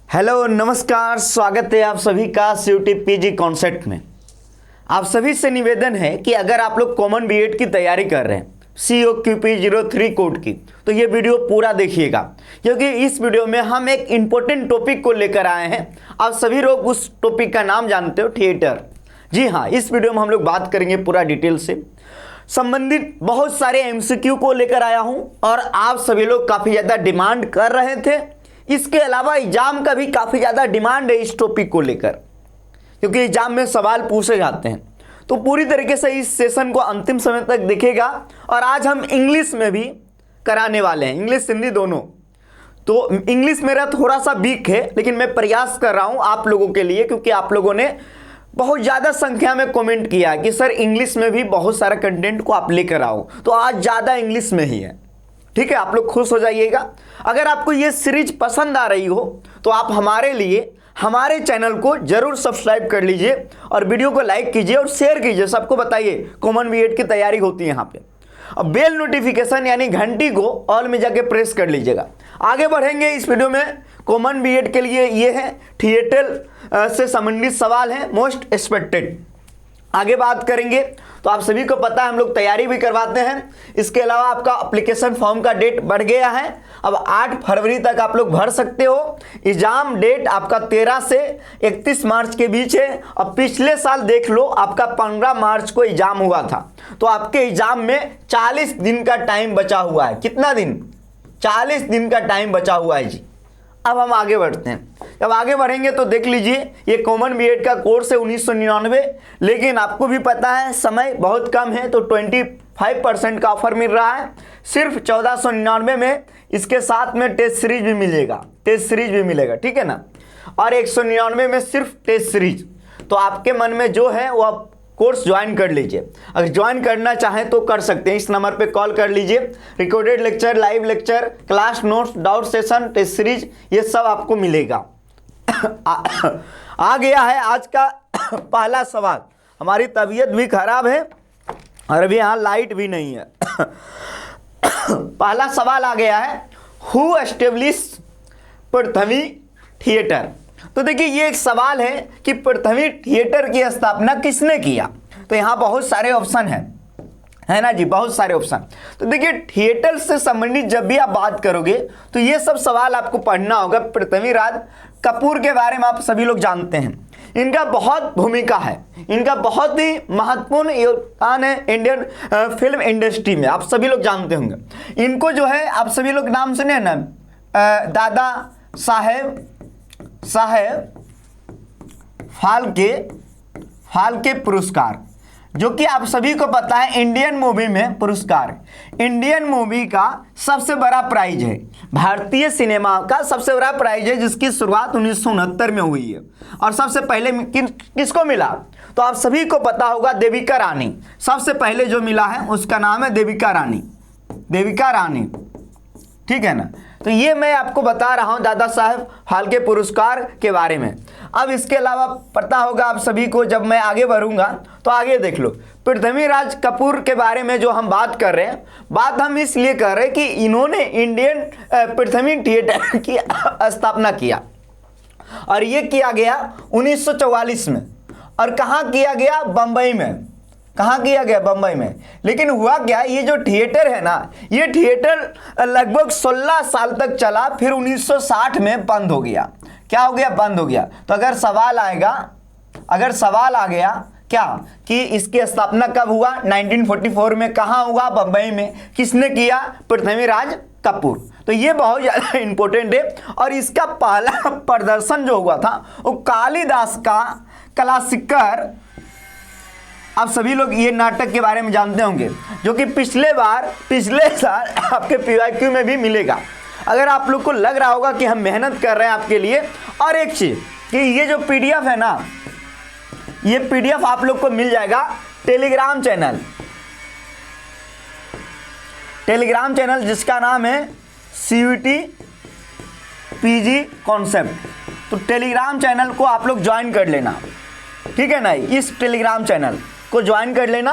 Hello नमस्कार, स्वागत है आप सभी का सीयूटी पीजी कॉन्सेप्ट में। आप सभी से निवेदन है कि अगर आप लोग कॉमन बीएड की तैयारी कर रहे हैं COQP03 कोड की, तो ये वीडियो पूरा देखिएगा, क्योंकि इस वीडियो में हम एक इम्पोर्टेंट टॉपिक को लेकर आए हैं। आप सभी लोग उस टॉपिक का नाम जानते हो, थिएटर। जी हाँ, इस वीडियो में हम लोग बात करेंगे पूरा डिटेल से संबंधित बहुत सारे MCQ को लेकर आया हूं, और आप सभी लोग काफ़ी ज़्यादा डिमांड कर रहे थे। इसके अलावा एग्जाम का भी काफ़ी ज़्यादा डिमांड है इस टॉपिक को लेकर, क्योंकि एग्जाम में सवाल पूछे जाते हैं। तो पूरी तरीके से इस सेशन को अंतिम समय तक देखेगा। और आज हम इंग्लिश में भी कराने वाले हैं, इंग्लिश हिंदी दोनों। तो इंग्लिश मेरा थोड़ा सा वीक है, लेकिन मैं प्रयास कर रहा हूँ आप लोगों के लिए, क्योंकि आप लोगों ने बहुत ज़्यादा संख्या में कमेंट किया कि सर इंग्लिश में भी बहुत सारा कंटेंट को आप लेकर आओ। तो आज ज़्यादा इंग्लिश में ही है, ठीक है। आप लोग खुश हो जाइएगा। अगर आपको ये सीरीज पसंद आ रही हो तो आप हमारे लिए हमारे चैनल को जरूर सब्सक्राइब कर लीजिए, और वीडियो को लाइक कीजिए और शेयर कीजिए। सबको बताइए कॉमन बीएड की तैयारी होती है यहाँ पे। अब बेल नोटिफिकेशन यानी घंटी को ऑल में जाके प्रेस कर लीजिएगा। आगे बढ़ेंगे इस वीडियो में। कॉमन बीएड के लिए ये है थिएटर से संबंधित सवाल है मोस्ट एक्सपेक्टेड। आगे बात करेंगे। तो आप सभी को पता है हम लोग तैयारी भी करवाते हैं। इसके अलावा आपका एप्लीकेशन फॉर्म का डेट बढ़ गया है, अब 8 फरवरी तक आप लोग भर सकते हो। एग्जाम डेट आपका 13 से 31 मार्च के बीच है। अब पिछले साल देख लो, आपका 15 मार्च को एग्जाम हुआ था। तो आपके एग्जाम में 40 दिन का टाइम बचा हुआ है। कितना दिन? 40 दिन का टाइम बचा हुआ है जी। अब हम आगे बढ़ते हैं। जब आगे बढ़ेंगे तो देख लीजिए, ये कॉमन बीएड का कोर्स है 1999, लेकिन आपको भी पता है समय बहुत कम है, तो 25% का ऑफर मिल रहा है सिर्फ 1499 में। इसके साथ में टेस्ट सीरीज भी मिलेगा, टेस्ट सीरीज भी मिलेगा, ठीक है ना। और 199 में सिर्फ टेस्ट सीरीज। तो आपके मन में जो है वो आप कोर्स ज्वाइन कर लीजिए। अगर ज्वाइन करना चाहें तो कर सकते हैं, इस नंबर पे कॉल कर लीजिए। Recorded lecture, live lecture, class notes, doubt session, test series, ये सब आपको मिलेगा। आ गया है आज का पहला सवाल। हमारी तबीयत भी खराब है और अभी यहाँ लाइट भी नहीं है। पहला सवाल आ गया है, हु एस्टेब्लिश पृथ्वी थिएटर। तो देखिए ये एक सवाल है कि पृथ्वी थिएटर की स्थापना किसने किया। तो यहाँ बहुत सारे ऑप्शन है ना जी, बहुत सारे ऑप्शन। तो देखिए थिएटर से संबंधित जब भी आप बात करोगे तो ये सब सवाल आपको पढ़ना होगा। पृथ्वीराज कपूर के बारे में आप सभी लोग जानते हैं, इनका बहुत भूमिका है, इनका बहुत ही महत्वपूर्ण योगदान है इंडियन फिल्म इंडस्ट्री में। आप सभी लोग जानते होंगे इनको, जो है आप सभी लोग नाम सुने हैं ना, दादा साहेब फाल्के पुरस्कार, जो कि आप सभी को पता है इंडियन मूवी में पुरस्कार, इंडियन मूवी का सबसे बड़ा प्राइज है, भारतीय सिनेमा का सबसे बड़ा प्राइज है, जिसकी शुरुआत 1969 में हुई है। और सबसे पहले किसको मिला? तो आप सभी को पता होगा देविका रानी। सबसे पहले जो मिला है उसका नाम है देविका रानी, ठीक है ना। तो ये मैं आपको बता रहा हूं दादा साहेब फाल्के पुरस्कार के बारे में। अब इसके अलावा पता होगा आप सभी को, जब मैं आगे बढ़ूंगा तो आगे देख लो, पृथ्वीराज कपूर के बारे में जो हम बात कर रहे हैं, बात हम इसलिए कर रहे हैं कि इन्होंने इंडियन पृथ्वी थिएटर की स्थापना किया, और ये किया गया 1944 में। और कहाँ किया गया? बम्बई में। कहाँ किया गया? बम्बई में। लेकिन हुआ क्या, ये जो थिएटर है ना, ये थिएटर लगभग 16 साल तक चला, फिर 1960 में बंद हो गया। क्या हो गया? बंद हो गया। तो अगर सवाल आ गया क्या कि इसकी स्थापना कब हुआ? 1944 में। कहाँ हुआ? बम्बई में। किसने किया? पृथ्वीराज कपूर। तो ये बहुत ज़्यादा इंपॉर्टेंट है। और इसका पहला प्रदर्शन जो हुआ था वो कालिदास का कलाशिकर, आप सभी लोग ये नाटक के बारे में जानते होंगे, जो कि पिछले साल आपके PYQ में भी मिलेगा। अगर आप लोग को लग रहा होगा कि हम मेहनत कर रहे हैं आपके लिए। और एक चीज़ कि ये जो PDF है ना, ये PDF आप लोग को मिल जाएगा टेलीग्राम चैनल जिसका नाम है CUT PG कॉन्सेप्ट। तो टेलीग्राम चैनल को आप लोग ज्वाइन कर लेना, ठीक है ना। इस टेलीग्राम चैनल को ज्वाइन कर लेना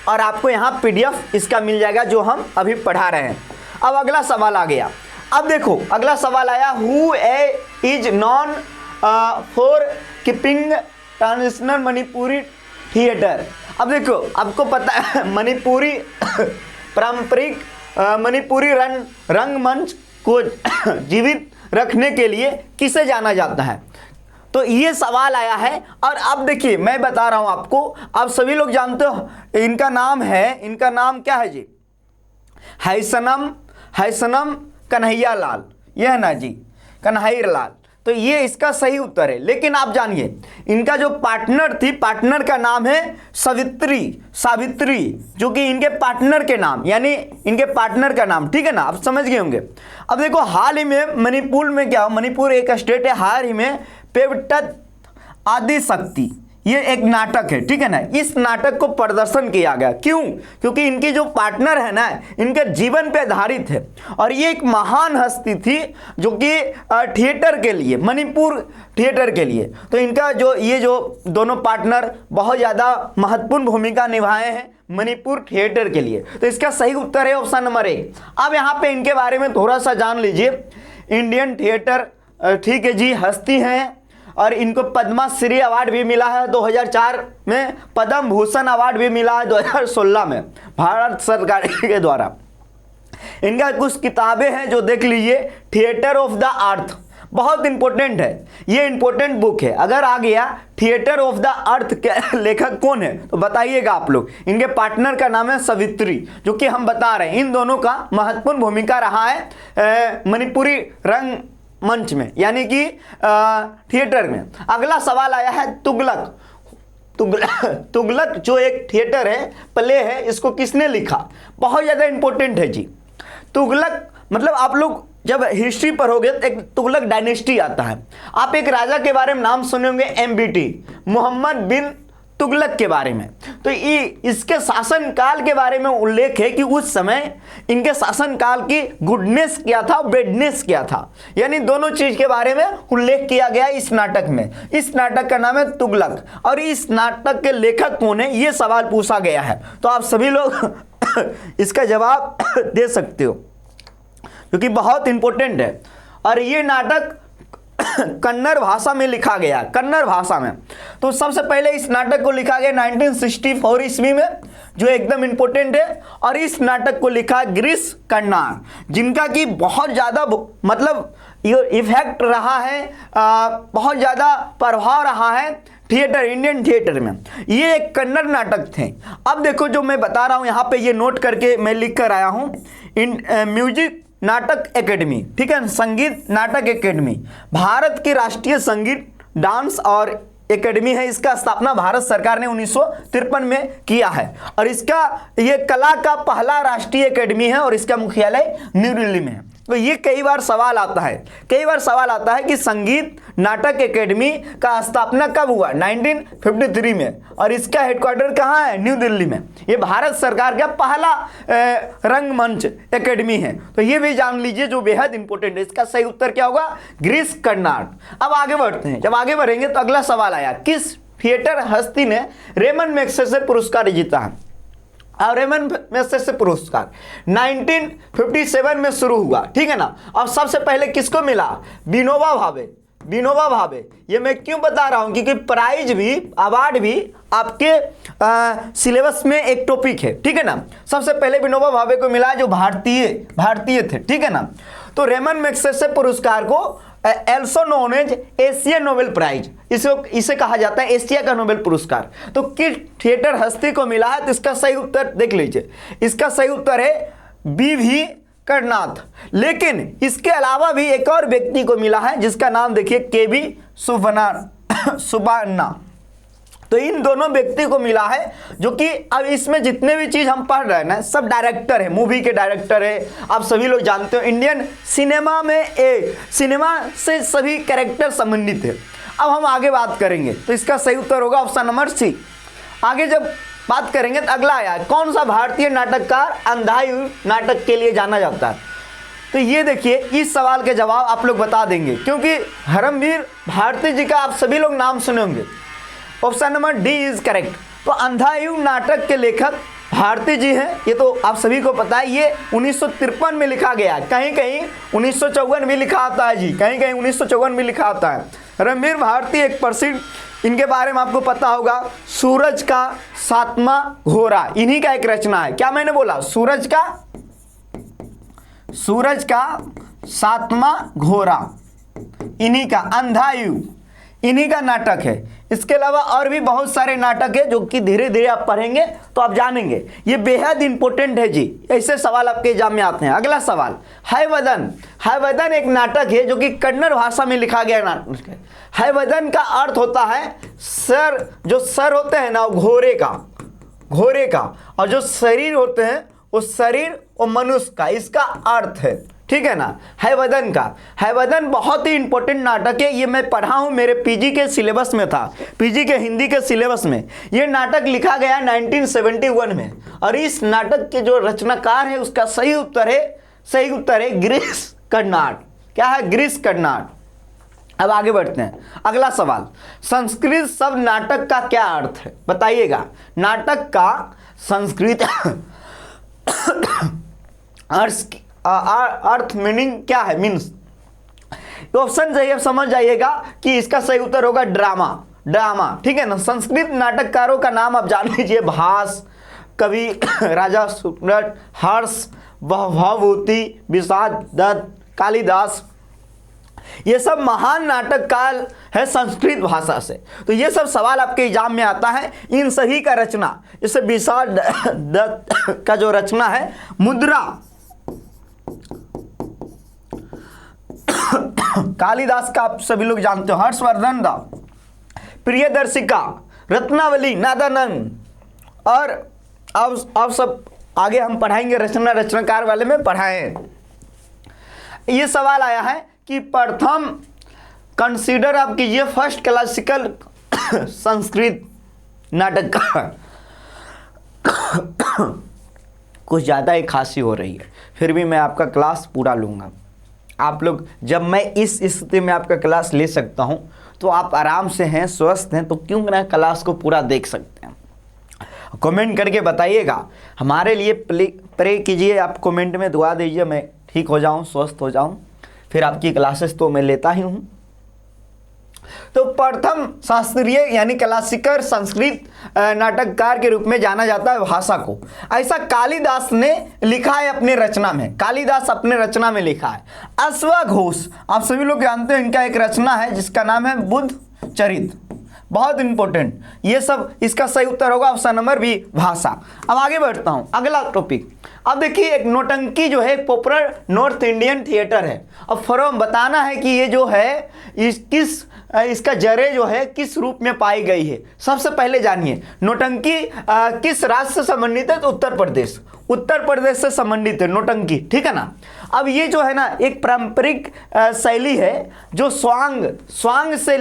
और आपको यहाँ PDF इसका मिल जाएगा जो हम अभी पढ़ा रहे हैं। अब अगला सवाल आ गया। अब देखो अगला सवाल आया, who is non for keeping traditional Manipuri theatre. अब देखो आपको पता है मणिपुरी पारंपरिक मणिपुरी रंगमंच को जीवित रखने के लिए किसे जाना जाता है, तो ये सवाल आया है। और अब देखिए मैं बता रहा हूं आपको, आप सभी लोग जानते हो इनका नाम है, इनका नाम क्या है जी, हैसनम कन्हैया लाल, यह है ना जी, कन्हैया लाल। तो ये इसका सही उत्तर है। लेकिन आप जानिए इनका जो पार्टनर थी, पार्टनर का नाम है सावित्री, जो कि इनके पार्टनर के नाम, यानी इनके पार्टनर का नाम, ठीक है ना, आप समझ गए होंगे। अब देखो हाल ही में मणिपुर में क्या, मणिपुर एक स्टेट है, हाल ही में पेवटत आदिशक्ति, ये एक नाटक है, ठीक है ना, इस नाटक को प्रदर्शन किया गया। क्यों? क्योंकि इनकी जो पार्टनर है ना, इनके जीवन पे आधारित है और ये एक महान हस्ती थी जो कि थिएटर के लिए, मणिपुर थिएटर के लिए, तो इनका ये जो दोनों पार्टनर बहुत ज़्यादा महत्वपूर्ण भूमिका निभाए हैं मणिपुर थिएटर के लिए। तो इसका सही उत्तर है ऑप्शन नंबर 1। अब यहाँ पे इनके बारे में थोड़ा सा जान लीजिए। इंडियन थिएटर, ठीक है जी, हस्ती हैं और इनको पद्मश्री अवार्ड भी मिला है 2004 में, पद्म भूषण अवार्ड भी मिला है 2016 में भारत सरकार के द्वारा। इनका कुछ किताबें हैं जो देख लीजिए, थिएटर ऑफ द अर्थ, बहुत इंपॉर्टेंट है, ये इंपॉर्टेंट बुक है। अगर आ गया थिएटर ऑफ द अर्थ के लेखक कौन है तो बताइएगा आप लोग। इनके पार्टनर का नाम है सावित्री, जो कि हम बता रहे हैं इन दोनों का महत्वपूर्ण भूमिका रहा है मणिपुरी रंग मंच में, यानी कि थिएटर में। अगला सवाल आया है तुगलक जो एक थिएटर है, प्ले है, इसको किसने लिखा? बहुत ज़्यादा इंपॉर्टेंट है जी। तुगलक मतलब आप लोग जब हिस्ट्री पढ़ोगे तो एक तुगलक डायनेस्टी आता है। आप एक राजा के बारे में नाम सुने होंगे, MBT, मोहम्मद बिन तुगलक के बारे में। तो इसके शासनकाल के बारे में उल्लेख है कि उस समय इनके शासनकाल की गुडनेस क्या था, बैडनेस क्या था, यानी दोनों चीज के बारे में उल्लेख किया गया इस नाटक में। इस नाटक का नाम है तुगलक और इस नाटक के लेखक कौन है, ये सवाल पूछा गया है। तो आप सभी लोग इसका जवाब दे सकते हो क्योंकि बहुत इंपॉर्टेंट है। और ये नाटक कन्नड़ भाषा में लिखा गया, कन्नड़ भाषा में। तो सबसे पहले इस नाटक को लिखा गया 1964 ईस्वी में, जो एकदम इंपॉर्टेंट है। और इस नाटक को लिखा गिरीश कर्नाड, जिनका कि बहुत ज़्यादा मतलब इफेक्ट रहा है, बहुत ज़्यादा प्रभाव रहा है थिएटर, इंडियन थिएटर में। ये एक कन्नड़ नाटक थे। अब देखो जो मैं बता रहा हूँ यहाँ पे, ये नोट करके मैं लिख कर आया हूँ। म्यूजिक नाटक एकेडमी, ठीक है, संगीत नाटक एकेडमी भारत की राष्ट्रीय संगीत डांस और एकेडमी है। इसका स्थापना भारत सरकार ने 1953 में किया है और इसका ये कला का पहला राष्ट्रीय एकेडमी है और इसका मुख्यालय न्यू दिल्ली में है। तो ये कई बार सवाल आता है कि संगीत नाटक एकेडमी का स्थापना कब हुआ? 1953 में, और इसका हेडक्वार्टर कहाँ है? न्यू दिल्ली में। ये भारत सरकार का पहला रंगमंच एकेडमी है। तो ये भी जान लीजिए जो बेहद इंपॉर्टेंट है। इसका सही उत्तर क्या होगा? गिरीश कर्नाड। अब आगे बढ़ते हैं। जब आगे बढ़ेंगे तो अगला सवाल आया, किस थिएटर हस्ती ने रेमन मैग्सेसे पुरस्कार जीता है? और रेमन मैग्सेसे पुरस्कार 1957 में शुरू हुआ, ठीक है ना। और सबसे पहले किसको मिला? विनोबा भावे। ये मैं क्यों बता रहा हूं? क्योंकि प्राइज भी, अवार्ड भी आपके सिलेबस में एक टॉपिक है, ठीक है ना। सबसे पहले विनोबा भावे को मिला जो भारतीय थे, ठीक है ना। तो रेमन मैग्सेसे पुरस्कार को also known as Asian Nobel prize, इसे कहा जाता है एशिया का नोबेल पुरस्कार। तो किस थिएटर हस्ती को मिला है? तो इसका सही उत्तर देख लीजिए। इसका सही उत्तर है BV करनाथ। लेकिन इसके अलावा भी एक और व्यक्ति को मिला है जिसका नाम देखिए KB सुब्बान्ना। तो इन दोनों व्यक्ति को मिला है, जो कि अब इसमें जितने भी चीज हम पढ़ रहे हैं ना, सब डायरेक्टर है, मूवी के डायरेक्टर है। आप सभी लोग जानते हो इंडियन सिनेमा में सिनेमा से सभी कैरेक्टर संबंधित है। अब हम आगे बात करेंगे तो इसका सही उत्तर होगा ऑप्शन नंबर C। आगे जब बात करेंगे तो अगला आया, कौन सा भारतीय नाटककार अंधाधुन नाटक के लिए जाना जाता है? तो ये देखिए, इस सवाल के जवाब आप लोग बता देंगे क्योंकि हरमवीर भारती जी का आप सभी लोग नाम सुने होंगे। Option number D is correct. तो अंधाधुन नाटक के लेखक भारती जी हैं, ये तो आप सभी को पता है, ये 1953 में लिखा गया है, कहीं कहीं 1954 भी लिखा आता है जी, कहीं कहीं 1954 भी लिखा आता है। रणबीर भारती एक प्रसिद्ध, इनके बारे में आपको पता होगा, सूरज का सातवां घोड़ा, इन्हीं का एक रचना है। क्या मैंने बोला? सूरज का सातवां घोड़ा, इन्हीं का। अंधायु इन्हीं का नाटक है। इसके अलावा और भी बहुत सारे नाटक है जो कि धीरे धीरे आप पढ़ेंगे तो आप जानेंगे। ये बेहद इंपॉर्टेंट है जी, ऐसे सवाल आपके एग्जाम में आते हैं। अगला सवाल, हैवदन। हैवदन एक नाटक है जो कि कन्नड़ भाषा में लिखा गया नाटक है। हैवदन का अर्थ होता है सर, जो सर होते हैं ना वो घोड़े का, और जो शरीर होते हैं वो शरीर और मनुष्य का, इसका अर्थ है, ठीक है ना। हैवदन का, हैवदन बहुत ही इंपॉर्टेंट नाटक है, ये मैं पढ़ा हूं, मेरे पीजी के सिलेबस में था, पीजी के हिंदी के सिलेबस में। ये नाटक लिखा गया 1971 में, और इस नाटक के जो रचनाकार है उसका सही उत्तर है गिरीश कर्नाड। क्या है? गिरीश कर्नाड। अब आगे बढ़ते हैं। अगला सवाल, संस्कृत शब्द नाटक का क्या अर्थ है? बताइएगा। नाटक का संस्कृत अर्थ मीनिंग क्या है? मीन्स तो ऑप्शन चाहिए, आप समझ जाइएगा कि इसका सही उत्तर होगा ड्रामा, ठीक है ना। संस्कृत नाटककारों का नाम आप जान लीजिए, भास, कवि, राजा सुरट, हर्ष, भवभूति, विषाद दत्त, कालिदास, ये सब महान नाटककार है संस्कृत भाषा से। तो ये सब सवाल आपके एग्जाम में आता है। इन सभी का रचना, जैसे विषाद दत्त का जो रचना है मुद्रा, कालिदास का आप सभी लोग जानते हो, हर्षवर्धन दा, प्रियदर्शिका, रत्नावली, नादानंद, और अब सब आगे हम पढ़ाएंगे रचनाकार वाले में पढ़ाएं। ये सवाल आया है कि प्रथम कंसीडर आप कीजिए फर्स्ट क्लासिकल संस्कृत नाटककार। कुछ ज़्यादा ही खांसी हो रही है, फिर भी मैं आपका क्लास पूरा लूँगा। आप लोग, जब मैं इस स्थिति में आपका क्लास ले सकता हूं तो आप आराम से हैं, स्वस्थ हैं, तो क्यों ना क्लास को पूरा देख सकते हैं। कमेंट करके बताइएगा, हमारे लिए प्रे कीजिए, आप कमेंट में दुआ दीजिए मैं ठीक हो जाऊं, स्वस्थ हो जाऊं, फिर आपकी क्लासेस तो मैं लेता ही हूं। तो प्रथम शास्त्रीय यानी क्लासिकल संस्कृत नाटककार के रूप में जाना जाता है भाषा को। ऐसा कालिदास ने लिखा है अपने रचना में, कालिदास अपने रचना में लिखा है। अश्वघोष आप सभी लोग जानते हैं, इनका एक रचना है जिसका नाम है बुद्ध चरित, बहुत इंपॉर्टेंट। ये सब इसका सही उत्तर होगा ऑप्शन नंबर बी, भाषा। अब आगे बढ़ता हूं, अगला टॉपिक। अब देखिए, एक नौटंकी जो है पॉपुलर नॉर्थ इंडियन थिएटर है। अब फॉर्म बताना है कि ये जो है इसका जड़ें जो है किस रूप में पाई गई है। सबसे पहले जानिए नौटंकी किस राज्य से संबंधित है? तो उत्तर प्रदेश से संबंधित है नौटंकी, ठीक है ना। अब ये जो है ना एक पारंपरिक शैली है जो स्वांग से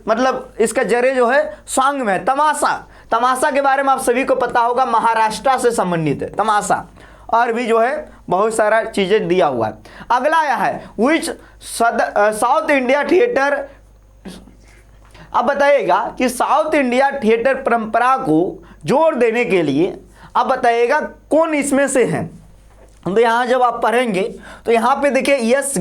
मतलब इसका जड़ें जो है स्वांग में है। तमाशा के बारे में आप सभी को पता होगा, महाराष्ट्र से संबंधित है तमाशा, और भी जो है बहुत सारा चीजें दिया हुआ है। अगला आया है विच साउथ इंडिया थिएटर। अब बताइएगा कि साउथ इंडिया थिएटर परंपरा को जोर देने के लिए अब बताइएगा कौन इसमें से है। तो यहाँ जब आप पढ़ेंगे तो यहाँ पे देखिए यश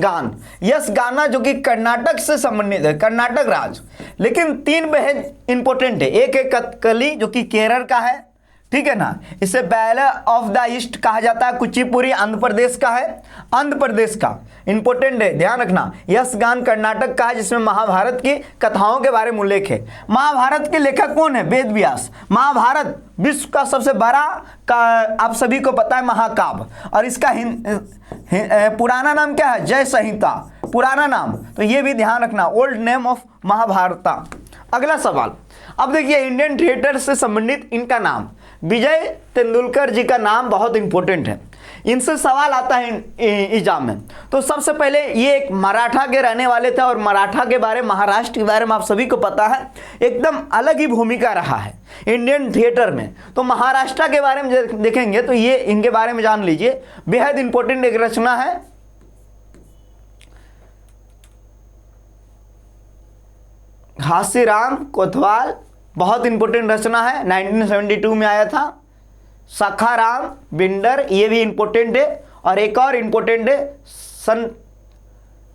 गाना जो कि कर्नाटक से संबंधित है, कर्नाटक राज्य, लेकिन तीन बेहद इंपॉर्टेंट है। एक है कथकली जो कि केरल का है, ठीक है ना। इसे बैले ऑफ द ईस्ट कहा जाता है। कुचिपुड़ी आंध्र प्रदेश का है, आंध्र प्रदेश का इंपॉर्टेंट है, ध्यान रखना। यश गान कर्नाटक का है जिसमें महाभारत की कथाओं के बारे में उल्लेख है। महाभारत के लेखक कौन है? वेद व्यास। महाभारत विश्व का सबसे बड़ा आप सभी को पता है महाकाव्य, और इसका पुराना नाम क्या है? जय संहिता पुराना नाम, तो ये भी ध्यान रखना, ओल्ड नेम ऑफ महाभारता। अगला सवाल, अब देखिए इंडियन थिएटर से संबंधित इनका नाम, विजय तेंदुलकर जी का नाम बहुत इंपॉर्टेंट है, इनसे सवाल आता है एग्जाम में। तो सबसे पहले ये एक मराठा के रहने वाले थे, और मराठा के बारे में, महाराष्ट्र के बारे में आप सभी को पता है, एकदम अलग ही भूमिका रहा है इंडियन थिएटर में। तो महाराष्ट्र के बारे में देखेंगे तो ये इनके बारे में जान लीजिए, बेहद इंपॉर्टेंट एक रचना है घासीराम कोतवाल, बहुत इंपॉर्टेंट रचना है, 1972 में आया था। सखाराम बिंडर, ये भी इंपॉर्टेंट है, और एक और इंपॉर्टेंट है सन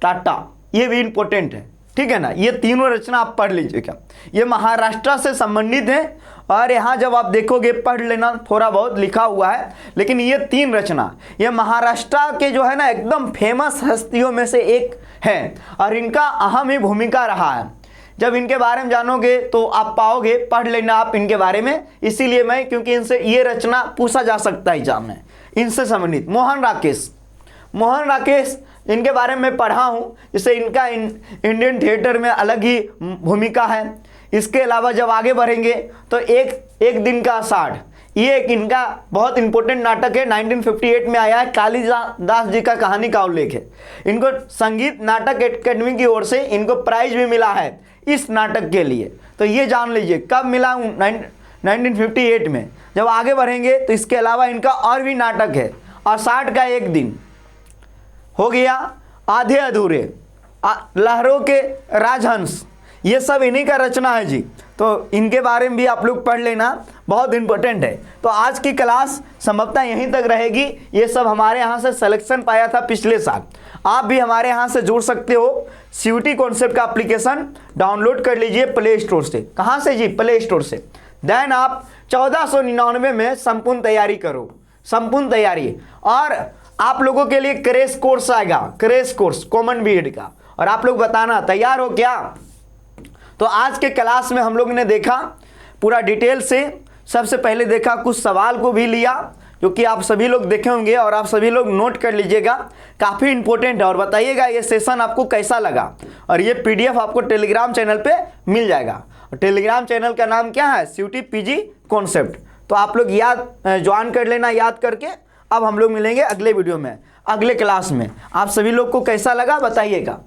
टाटा, ये भी इंपॉर्टेंट है, ठीक है ना। ये तीनों रचना आप पढ़ लीजिएगा, ये महाराष्ट्र से संबंधित है। और यहाँ जब आप देखोगे, पढ़ लेना, थोड़ा बहुत लिखा हुआ है, लेकिन ये तीन रचना ये महाराष्ट्र के जो है ना एकदम फेमस हस्तियों में से एक है, और इनका अहम ही भूमिका रहा है। जब इनके बारे में जानोगे तो आप पाओगे, पढ़ लेना आप इनके बारे में, इसीलिए मैं, क्योंकि इनसे ये रचना पूछा जा सकता है एग्जाम में, इनसे संबंधित। मोहन राकेश इनके बारे में पढ़ा हूँ, जिससे इनका इंडियन थिएटर में अलग ही भूमिका है। इसके अलावा जब आगे बढ़ेंगे तो एक दिन का आषाढ़, ये एक इनका बहुत इंपॉर्टेंट नाटक है, 1958 में आया है, कालिदास जी का कहानी का उल्लेख है। इनको संगीत नाटक एकेडमी की ओर से इनको प्राइज भी मिला है इस नाटक के लिए, तो ये जान लीजिए कब मिला, 1958 में। जब आगे बढ़ेंगे तो इसके अलावा इनका और भी नाटक है, आषाढ़ का एक दिन हो गया, आधे अधूरे, लहरों के राजहंस, ये सब इन्हीं का रचना है जी। तो इनके बारे में भी आप लोग पढ़ लेना, बहुत इंपॉर्टेंट है। तो आज की क्लास संभवतः यहीं तक रहेगी। ये सब हमारे यहाँ से सिलेक्शन पाया था पिछले साल, आप भी हमारे यहाँ से जुड़ सकते हो। सीयूटी कॉन्सेप्ट का एप्लीकेशन डाउनलोड कर लीजिए प्ले स्टोर से। कहाँ से जी? प्ले स्टोर से। देन आप 1499 में संपूर्ण तैयारी करो, संपूर्ण तैयारी। और आप लोगों के लिए क्रैश कोर्स आएगा, क्रैश कोर्स कॉमन बीएड का, और आप लोग बताना तैयार हो क्या। तो आज के क्लास में हम लोग ने देखा पूरा डिटेल से, सबसे पहले देखा, कुछ सवाल को भी लिया जो कि आप सभी लोग देखे होंगे और आप सभी लोग नोट कर लीजिएगा, काफ़ी इंपॉर्टेंट है। और बताइएगा ये सेशन आपको कैसा लगा, और ये पीडीएफ आपको टेलीग्राम चैनल पे मिल जाएगा। और टेलीग्राम चैनल का नाम क्या है? CUET PG concept. तो आप लोग याद ज्वाइन कर लेना, याद करके। अब हम लोग मिलेंगे अगले वीडियो में, अगले क्लास में। आप सभी लोग को कैसा लगा बताइएगा।